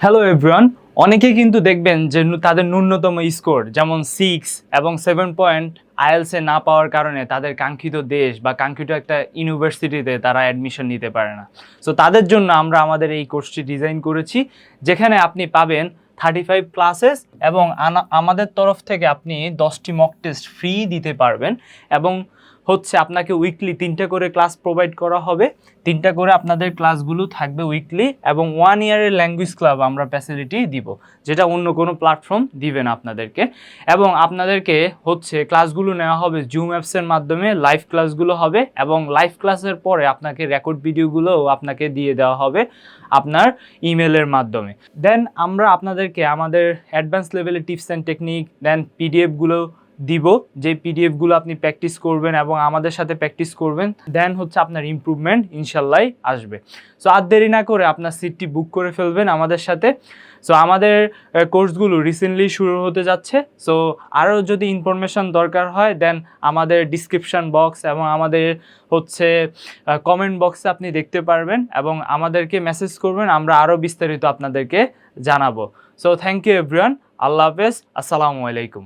Hello everyone, অনেকে কিন্তু দেখবেন যে তাদের ন্যূনতম স্কোর যেমন 6 এবং 7 পয়েন্ট আইএলসে না পাওয়ার কারণে তাদের কাঙ্ক্ষিত দেশ বা কাঙ্ক্ষিত একটা ইউনিভার্সিটিতে তারা অ্যাডমিশন নিতে পারে না। সো তাদের জন্য আমরা আমাদের এই কোর্সটি ডিজাইন করেছি, যেখানে আপনি পাবেন 35 ক্লাসেস এবং আমাদের তরফ থেকে আপনি 10টি মক টেস্ট ফ্রি দিতে পারবেন। এবং আপনাকে উইকলি 3টা করে ক্লাস প্রোভাইড করা হবে। 3টা করে আপনাদের ক্লাসগুলো থাকবে উইকলি, এবং 1 ইয়ারের ল্যাঙ্গুয়েজ ক্লাব আমরা ফ্যাসিলিটি দিব, যেটা অন্য কোনো প্ল্যাটফর্ম দিবে না আপনাদেরকে। এবং আপনাদেরকে ক্লাসগুলো নেওয়া হবে জুম অ্যাপসের মাধ্যমে, লাইভ ক্লাসগুলো হবে, এবং লাইভ ক্লাসের পরে আপনাকে রেকর্ড ভিডিওগুলোও আপনাকে দিয়ে দেওয়া হবে আপনার ইমেলের মাধ্যমে। দেন আমরা আপনাদেরকে আমাদের অ্যাডভান্স লেভেলের টিপস অ্যান্ড টেকনিক, দেন পিডিএফগুলো দিব, যে পিডিএফগুলো আপনি প্র্যাকটিস করবেন এবং আমাদের সাথে প্র্যাকটিস করবেন, দেন আপনার ইমপ্রুভমেন্ট ইনশাল্লাহ আসবে। সো আর দেরি না করে আপনার সিটটি বুক করে ফেলবেন আমাদের সাথে। সো আমাদের কোর্সগুলো রিসেন্টলি শুরু হতে যাচ্ছে। সো আরও যদি ইনফরমেশন দরকার হয়, দেন আমাদের ডিসক্রিপশান বক্স এবং আমাদের কমেন্ট বক্সে আপনি দেখতে পারবেন, এবং আমাদেরকে মেসেজ করবেন, আমরা আরও বিস্তারিত আপনাদেরকে জানাবো। সো থ্যাংক ইউ এভরিওয়ান, আল্লাহ হাফেজ, আসসালামু আলাইকুম।